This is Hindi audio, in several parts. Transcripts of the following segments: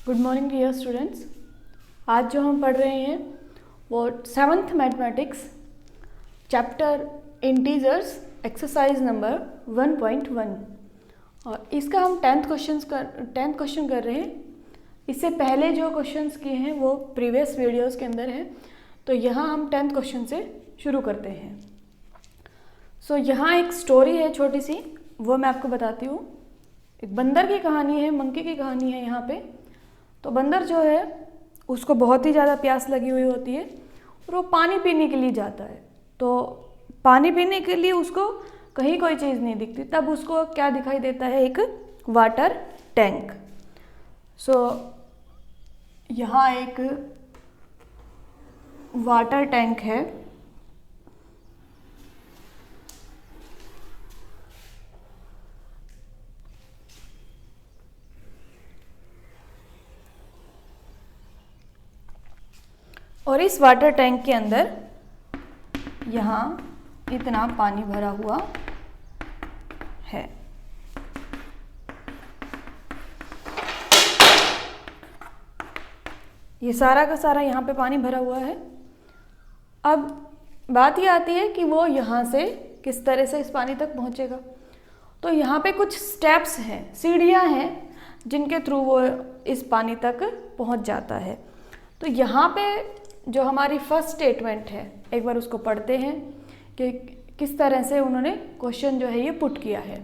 Good morning dear students. आज जो हम पढ़ रहे हैं वो 7th mathematics chapter integers exercise number 1.1 और इसका हम 10th क्वेश्चन कर रहे हैं। इससे पहले जो क्वेश्चंस किए हैं वो प्रीवियस वीडियोस के अंदर हैं, तो यहाँ हम 10th क्वेश्चन से शुरू करते हैं। सो यहाँ एक स्टोरी है छोटी सी, वो मैं आपको बताती हूँ। एक बंदर की कहानी है, मंकी की कहानी है यहाँ पे। तो बंदर जो है उसको बहुत ही ज़्यादा प्यास लगी हुई होती है और वो पानी पीने के लिए जाता है। तो पानी पीने के लिए उसको कहीं कोई चीज़ नहीं दिखती, तब उसको क्या दिखाई देता है? एक वाटर टैंक। सो यहाँ एक वाटर टैंक है। और इस वाटर टैंक के अंदर यहाँ इतना पानी भरा हुआ है। ये सारा का सारा यहाँ पे पानी भरा हुआ है। अब बात ये आती है कि वो यहाँ से किस तरह से इस पानी तक पहुँचेगा। तो यहाँ पे कुछ स्टेप्स हैं, सीढ़ियाँ हैं, जिनके थ्रू वो इस पानी तक पहुँच जाता है। तो यहाँ पे जो हमारी फर्स्ट स्टेटमेंट है, एक बार उसको पढ़ते हैं कि किस तरह से उन्होंने क्वेश्चन जो है ये पुट किया है।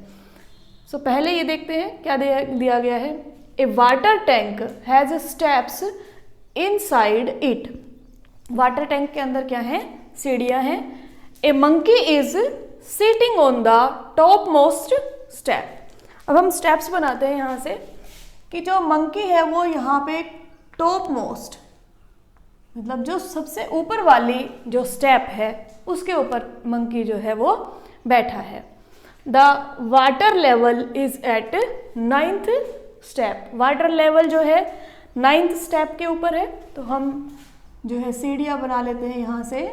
सो पहले ये देखते हैं क्या दिया गया है। A water tank has steps inside it. Water tank के अंदर क्या है? सीढ़ियाँ हैं। A monkey is sitting on the top most step. अब हम स्टेप्स बनाते हैं यहाँ से कि जो मंकी है वो यहाँ पे टॉप मोस्ट, मतलब जो सबसे ऊपर वाली जो स्टेप है उसके ऊपर मंकी जो है वो बैठा है। The water level is at 9th step. Water level जो है 9th स्टेप के ऊपर है। तो हम जो है सीढ़ियाँ बना लेते हैं यहाँ से।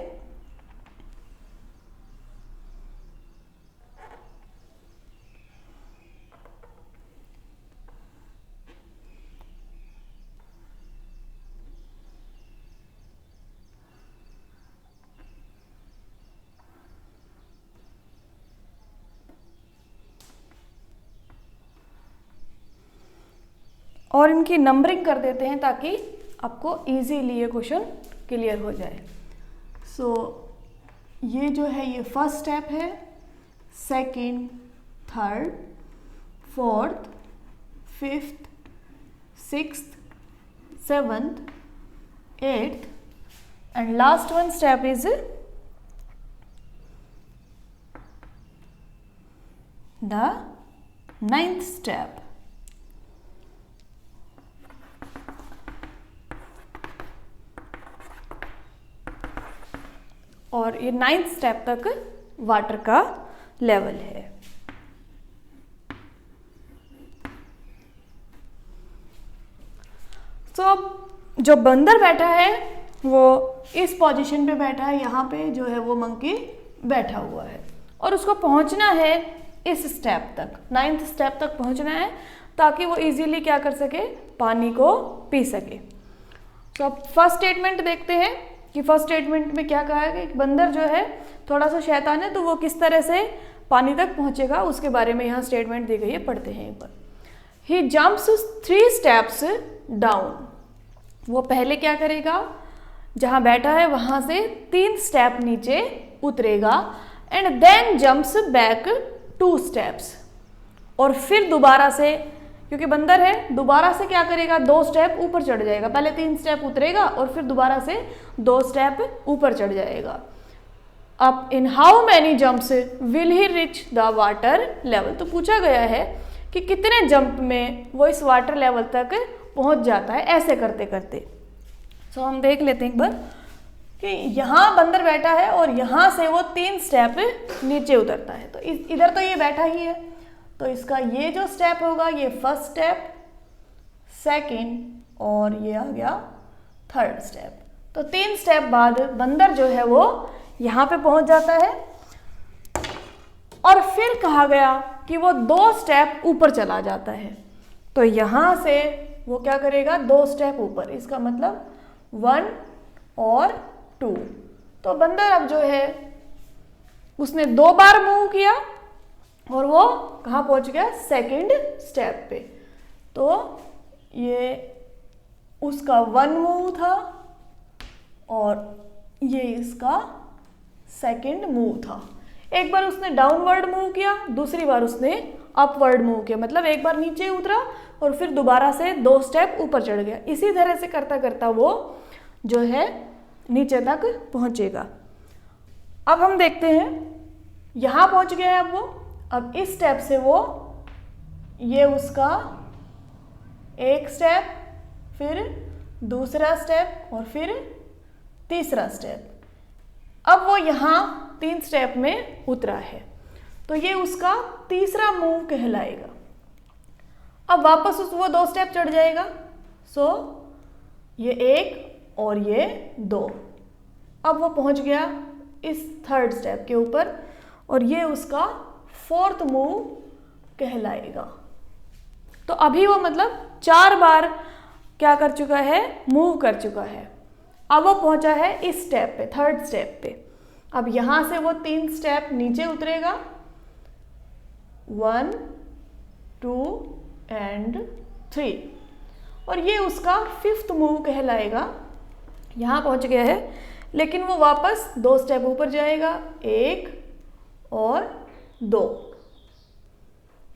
और इनकी नंबरिंग कर देते हैं ताकि आपको इजीली ये क्वेश्चन क्लियर हो जाए। सो ये जो है ये फर्स्ट स्टेप है, second, third, fourth, fifth, sixth, seventh, eighth and last one step is the 9th step. और ये 9th स्टेप तक वाटर का लेवल है। तो अब जो बंदर बैठा है वो इस पोजीशन पे बैठा है, यहाँ पे जो है वो मंकी बैठा हुआ है और उसको पहुँचना है इस स्टेप तक, 9th स्टेप तक पहुँचना है ताकि वो इजीली क्या कर सके? पानी को पी सके। तो अब फर्स्ट स्टेटमेंट देखते हैं कि फर्स्ट स्टेटमेंट में क्या कहा है कि बंदर जो है थोड़ा सा शैतान है, तो वो किस तरह से पानी तक पहुंचेगा उसके बारे में यहाँ स्टेटमेंट दी गई है। पढ़ते हैं एक बार। ही जंप्स 3 स्टेप्स डाउन। वो पहले क्या करेगा? जहाँ बैठा है वहाँ से 3 स्टेप नीचे उतरेगा। And then jumps back 2 steps. और फिर दोबारा से, क्योंकि बंदर है, दोबारा से क्या करेगा? 2 स्टेप ऊपर चढ़ जाएगा। पहले 3 स्टेप उतरेगा और फिर दोबारा से 2 स्टेप ऊपर चढ़ जाएगा। अब इन how many jumps will he rich the water level. तो पूछा गया है कि कितने जंप में वो इस वाटर लेवल तक पहुंच जाता है ऐसे करते करते। तो हम देख लेते हैं एक बार कि यहाँ बंदर बैठा है और यहाँ से वो 3 स्टेप नीचे उतरता है। तो इधर तो ये बैठा ही है, तो इसका ये जो स्टेप होगा ये फर्स्ट स्टेप, सेकंड और ये आ गया थर्ड स्टेप। तो 3 स्टेप बाद बंदर जो है वो यहाँ पे पहुंच जाता है। और फिर कहा गया कि वो 2 स्टेप ऊपर चला जाता है। तो यहाँ से वो क्या करेगा, 2 स्टेप ऊपर, इसका मतलब 1 और 2। तो बंदर अब जो है उसने 2 बार मूव किया और वो कहाँ पहुंच गया, सेकंड स्टेप पे। तो ये उसका 1 मूव था और ये इसका सेकंड मूव था। एक बार उसने डाउनवर्ड मूव किया, दूसरी बार उसने अपवर्ड मूव किया, मतलब एक बार नीचे उतरा और फिर दोबारा से 2 स्टेप ऊपर चढ़ गया। इसी तरह से करता करता वो जो है नीचे तक पहुंचेगा। अब हम देखते हैं, यहाँ पहुंच गया है अब वो। अब इस स्टेप से वो, ये उसका एक स्टेप, फिर दूसरा स्टेप और फिर तीसरा स्टेप। अब वो यहाँ 3 स्टेप में उतरा है, तो ये उसका तीसरा मूव कहलाएगा। अब वापस वो 2 स्टेप चढ़ जाएगा। सो ये 1 और ये 2। अब वो पहुंच गया इस 3rd स्टेप के ऊपर और ये उसका 4th मूव कहलाएगा। तो अभी वो मतलब 4 बार क्या कर चुका है, मूव कर चुका है। अब वो पहुंचा है इस स्टेप पे, 3rd स्टेप पे। अब यहां से वो 3 स्टेप नीचे उतरेगा, 1 2 एंड 3, और ये उसका 5th मूव कहलाएगा। यहां पहुंच गया है, लेकिन वो वापस 2 स्टेप ऊपर जाएगा, 1 और 2।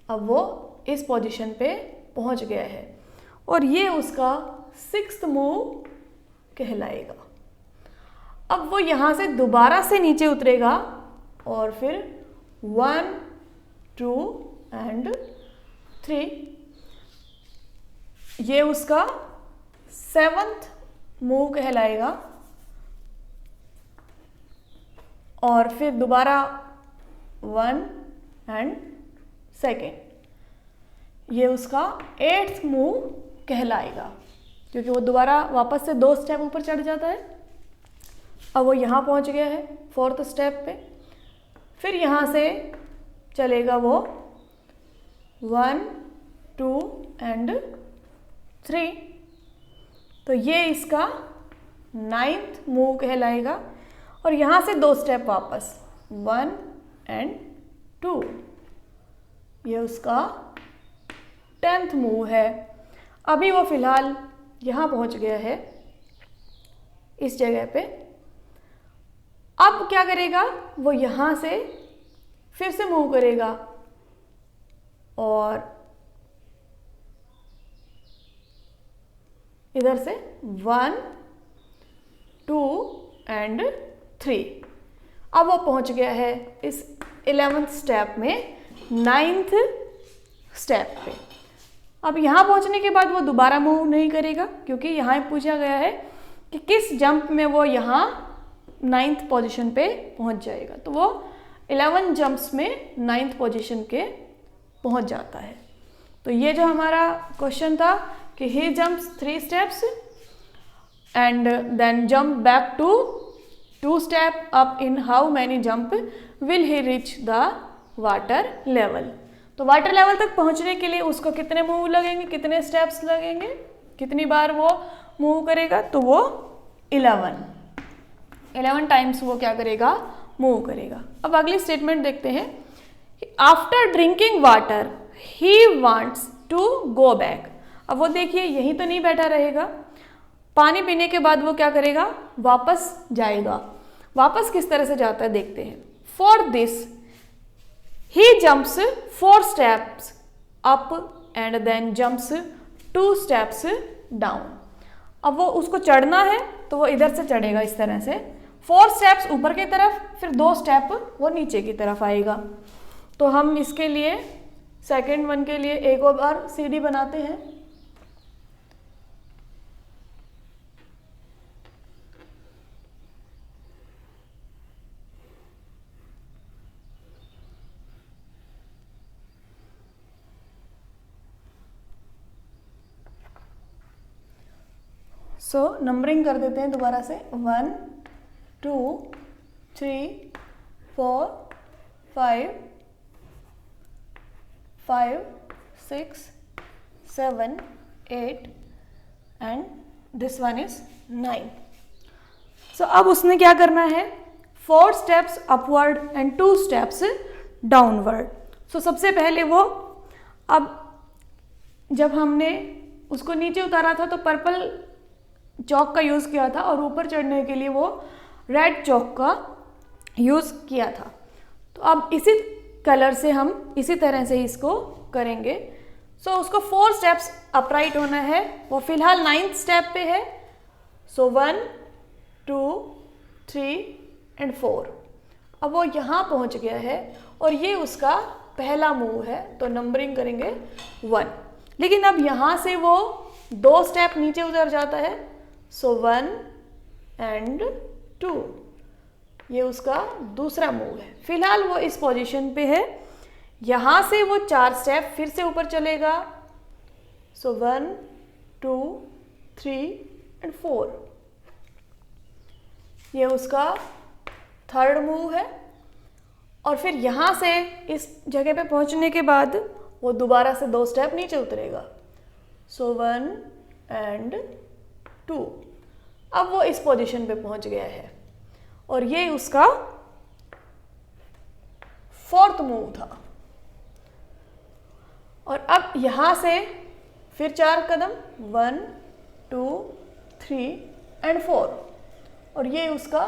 अब वो इस पोजीशन पे पहुंच गया है और ये उसका 6th मूव कहलाएगा। अब वो यहाँ से दोबारा से नीचे उतरेगा और फिर 1 2 एंड 3, ये उसका 7th मूव कहलाएगा। और फिर दोबारा 1 एंड 2, ये उसका 8th मूव कहलाएगा, क्योंकि वो दोबारा वापस से 2 स्टेप ऊपर चढ़ जाता है। अब वो यहाँ पहुँच गया है 4th स्टेप पे। फिर यहाँ से चलेगा वो 1 2 एंड 3, तो ये इसका 9th मूव कहलाएगा। और यहाँ से 2 स्टेप वापस, 1 एंड 2, ये उसका 10th मूव है। अभी वो फिलहाल यहाँ पहुँच गया है इस जगह पे। अब क्या करेगा, वो यहाँ से फिर से मूव करेगा और इधर से 1 2 एंड 3। अब वो पहुंच गया है इस 11th स्टेप में, 9th स्टेप पे। अब यहाँ पहुंचने के बाद वो दोबारा मूव नहीं करेगा, क्योंकि यहाँ पूछा गया है कि किस जंप में वो यहाँ 9th पोजीशन पे पहुंच जाएगा। तो वो 11 जंप्स में 9th पोजीशन के पहुंच जाता है। तो ये जो हमारा क्वेश्चन था कि he jumps 3 steps and then jump back to 2 step up, in how many jump will he reach the water level. तो वाटर लेवल तक पहुंचने के लिए उसको कितने मूव लगेंगे, कितने स्टेप्स लगेंगे, कितनी बार वो मूव करेगा, तो वो 11 टाइम्स वो क्या करेगा, मूव करेगा। अब अगली स्टेटमेंट देखते हैं कि after drinking water he wants to go back. अब वो देखिए यहीं तो नहीं बैठा रहेगा, पानी पीने के बाद वो क्या करेगा, वापस जाएगा। वापस किस तरह से जाता है देखते हैं। For this he jumps 4 steps up and then jumps 2 steps down. अब वो उसको चढ़ना है तो वो इधर से चढ़ेगा इस तरह से, 4 स्टेप्स ऊपर की तरफ, फिर 2 स्टेप वो नीचे की तरफ आएगा। तो हम इसके लिए सेकेंड वन के लिए एक और बार सीढ़ी बनाते हैं। सो नंबरिंग कर देते हैं दोबारा से, 1 2 3 4 5 5 6 7 8 and this one is 9। So अब उसने क्या करना है, 4 steps upward and 2 steps downward. So सबसे पहले वो, अब जब हमने उसको नीचे उतारा था तो पर्पल चौक का यूज़ किया था और ऊपर चढ़ने के लिए वो रेड चौक का यूज़ किया था। तो अब इसी कलर से हम इसी तरह से इसको करेंगे। सो उसको 4 स्टेप्स अपराइट होना है, वो फिलहाल 9th स्टेप पे है। सो 1 2 3 एंड 4। अब वो यहाँ पहुँच गया है और ये उसका पहला मूव है, तो नंबरिंग करेंगे 1। लेकिन अब यहाँ से वो 2 स्टेप नीचे उतर जाता है। सो 1 एंड 2, ये उसका दूसरा मूव है। फिलहाल वो इस पोजीशन पे है। यहाँ से वो 4 स्टेप फिर से ऊपर चलेगा। सो 1 2 3 एंड 4, ये उसका थर्ड मूव है। और फिर यहाँ से इस जगह पे पहुँचने के बाद वो दोबारा से 2 स्टेप नीचे उतरेगा। सो 1 एंड 2, अब वो इस पोजीशन पे पहुँच गया है और ये उसका 4th मूव था। और अब यहाँ से फिर 4 कदम, 1 2 3 एंड 4, और ये उसका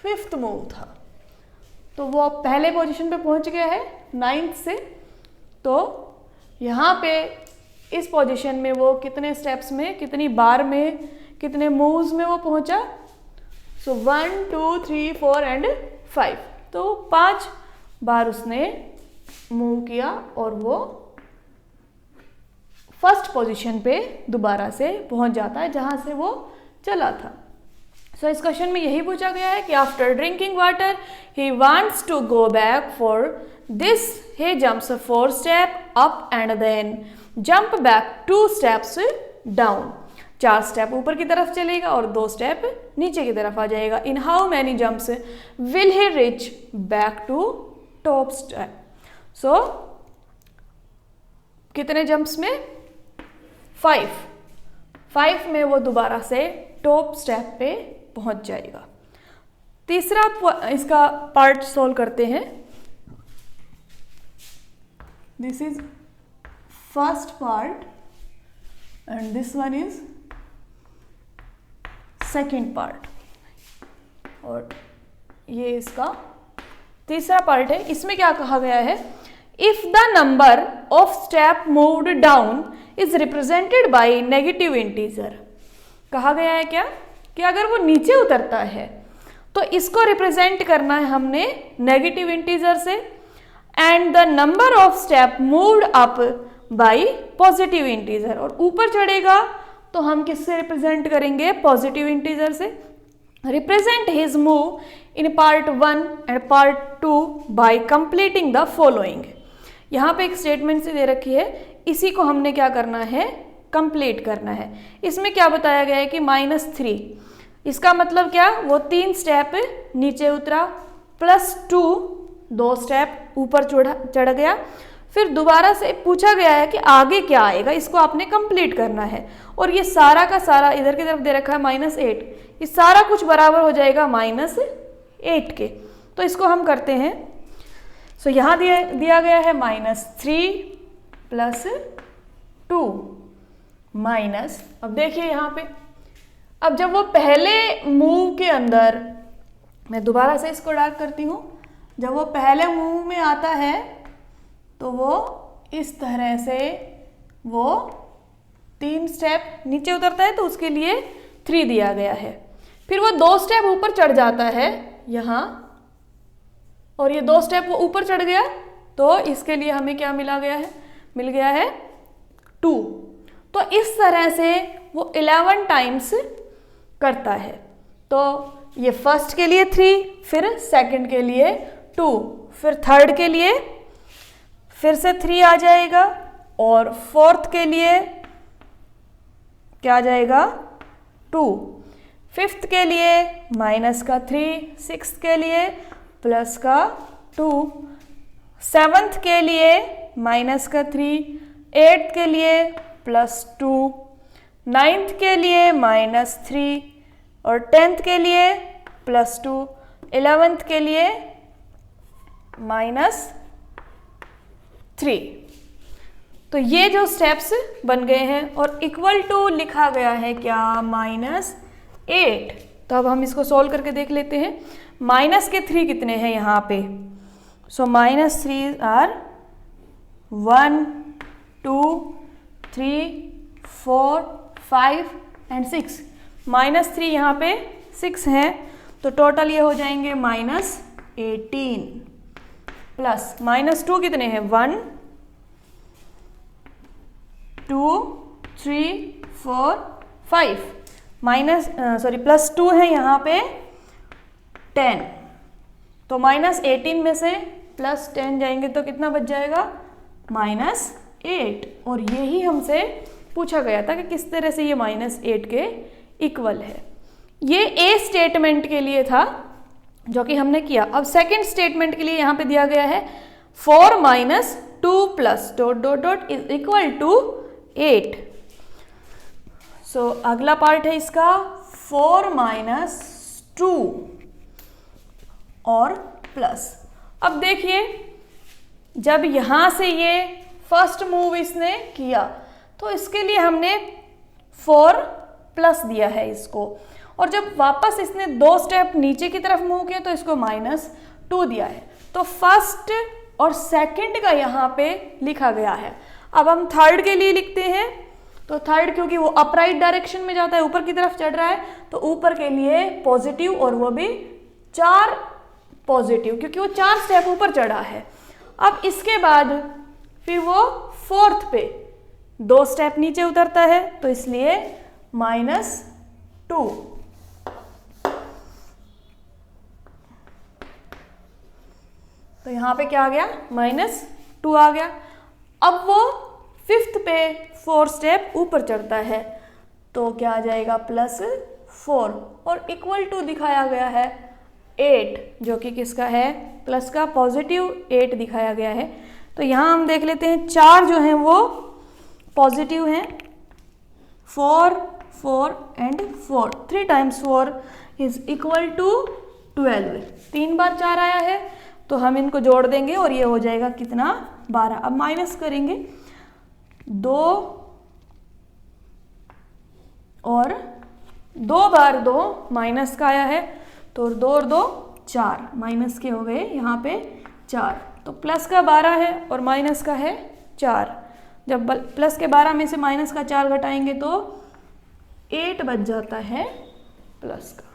5th मूव था। तो वो पहले पोजीशन पे पहुंच गया है 9th से। तो यहाँ पे इस पोजीशन में वो कितने स्टेप्स में, कितनी बार में, कितने मूव्स में वो पहुंचा? सो 1 2 3 4 एंड 5, तो 5 बार उसने मूव किया और वो फर्स्ट पोजीशन पे दोबारा से पहुंच जाता है जहां से वो चला था। सो इस क्वेश्चन में यही पूछा गया है कि after drinking water he wants to go back, for this he jumps 4 step up and then jump back 2 steps down. 4 step ऊपर की तरफ चलेगा और 2 स्टेप नीचे की तरफ आ जाएगा। In how many jumps will he reach back to top step? So कितने जंप्स में? 5 में वो दोबारा से टॉप स्टेप पे पहुंच जाएगा। तीसरा इसका पार्ट सॉल्व करते हैं। This is first part and this one is second part, और ये इसका तीसरा पार्ट है। इसमें क्या कहा गया है? If the number of step moved down is represented by negative integer. कहा गया है क्या कि अगर वो नीचे उतरता है तो इसको रिप्रेजेंट करना है हमने नेगेटिव इंटीजर से, and the number of step moved up by positive integer, और ऊपर चढ़ेगा तो हम किससे रिप्रेजेंट करेंगे? पॉजिटिव इंटीजर से। Represent his move in part 1 and part 2 bye completing the following. यहाँ पे एक स्टेटमेंट से दे रखी है, इसी को हमने क्या करना है? कंप्लीट करना है। इसमें क्या बताया गया है कि -3, इसका मतलब क्या? वो 3 स्टेप नीचे उतरा प्लस 2 स्टेप ऊपर चढ़ गया। फिर दोबारा से पूछा गया है कि आगे क्या आएगा, इसको आपने कंप्लीट करना है। और ये सारा का सारा इधर की तरफ दे रखा है -8, ये सारा कुछ बराबर हो जाएगा -8 के। तो इसको हम करते हैं। सो यहाँ दिया गया है -3 प्लस 2 माइनस, अब देखिए यहाँ पे, अब जब वो पहले मूव के अंदर, मैं दोबारा से इसको डार्क करती हूँ, जब वो पहले मूव में आता है तो वो इस तरह से वो 3 स्टेप नीचे उतरता है, तो उसके लिए 3 दिया गया है। फिर वो 2 स्टेप ऊपर चढ़ जाता है यहाँ, और ये 2 स्टेप वो ऊपर चढ़ गया, तो इसके लिए हमें क्या मिल गया है 2। तो इस तरह से वो 11 टाइम्स करता है। तो ये फर्स्ट के लिए 3, फिर सेकंड के लिए 2, फिर थर्ड के लिए फिर से 3 आ जाएगा, और फोर्थ के लिए क्या आ जाएगा? 2, फिफ्थ के लिए -3, सिक्स्थ के लिए +2, सेवन्थ के लिए -3, एट्थ के लिए +2, 9th के लिए -3 और 10th के लिए +2, 11th के लिए -3। तो ये जो स्टेप्स बन गए हैं और इक्वल टू लिखा गया है क्या, -8। तो अब हम इसको सॉल्व करके देख लेते हैं। माइनस के 3 कितने हैं यहाँ पे, सो -3 आर 1 2 3 4 5 एंड 6। -3 यहाँ पे 6 है, तो टोटल ये हो जाएंगे -18 प्लस -2 कितने हैं, 1 2 3 4 5 +2 है यहाँ पे 10। तो -18 में से +10 जाएंगे तो कितना बच जाएगा, -8। और यही हमसे पूछा गया था कि किस तरह से ये -8 के इक्वल है। ये ए स्टेटमेंट के लिए था जो कि हमने किया। अब सेकंड स्टेटमेंट के लिए यहाँ पे दिया गया है 4 - 2 +... इज इक्वल टू 8। सो अगला पार्ट है इसका 4 - 2 और प्लस। अब देखिए जब यहां से ये फर्स्ट मूव इसने किया तो इसके लिए हमने 4 प्लस दिया है इसको, और जब वापस इसने 2 स्टेप नीचे की तरफ मूव किया तो इसको -2 दिया है। तो फर्स्ट और सेकंड का यहाँ पे लिखा गया है। अब हम थर्ड के लिए लिखते हैं। तो थर्ड क्योंकि वो अपराइट डायरेक्शन में जाता है, ऊपर की तरफ चढ़ रहा है, तो ऊपर के लिए पॉजिटिव, और वो भी 4 पॉजिटिव क्योंकि वो 4 स्टेप ऊपर चढ़ा है। अब इसके बाद फिर वो फोर्थ पे 2 स्टेप नीचे उतरता है, तो इसलिए -2। तो यहाँ पे क्या आ गया, -2 आ गया। अब वो फिफ्थ पे 4 स्टेप ऊपर चढ़ता है, तो क्या आ जाएगा, +4 और इक्वल टू दिखाया गया है 8, जो कि किसका है, प्लस का पॉजिटिव 8 दिखाया गया है। तो यहाँ हम देख लेते हैं 4 जो हैं वो पॉजिटिव हैं, 4 4 एंड 4, 3 × 4 इज इक्वल टू 12। 3 बार 4 आया है तो हम इनको जोड़ देंगे और ये हो जाएगा कितना, 12। अब माइनस करेंगे, 2 और 2 बार 2 माइनस का आया है, तो 2 और 2 4, माइनस के हो गए यहाँ पे 4। तो प्लस का 12 है और माइनस का है 4। जब प्लस के 12 में से माइनस का 4 घटाएंगे तो 8 बच जाता है प्लस का।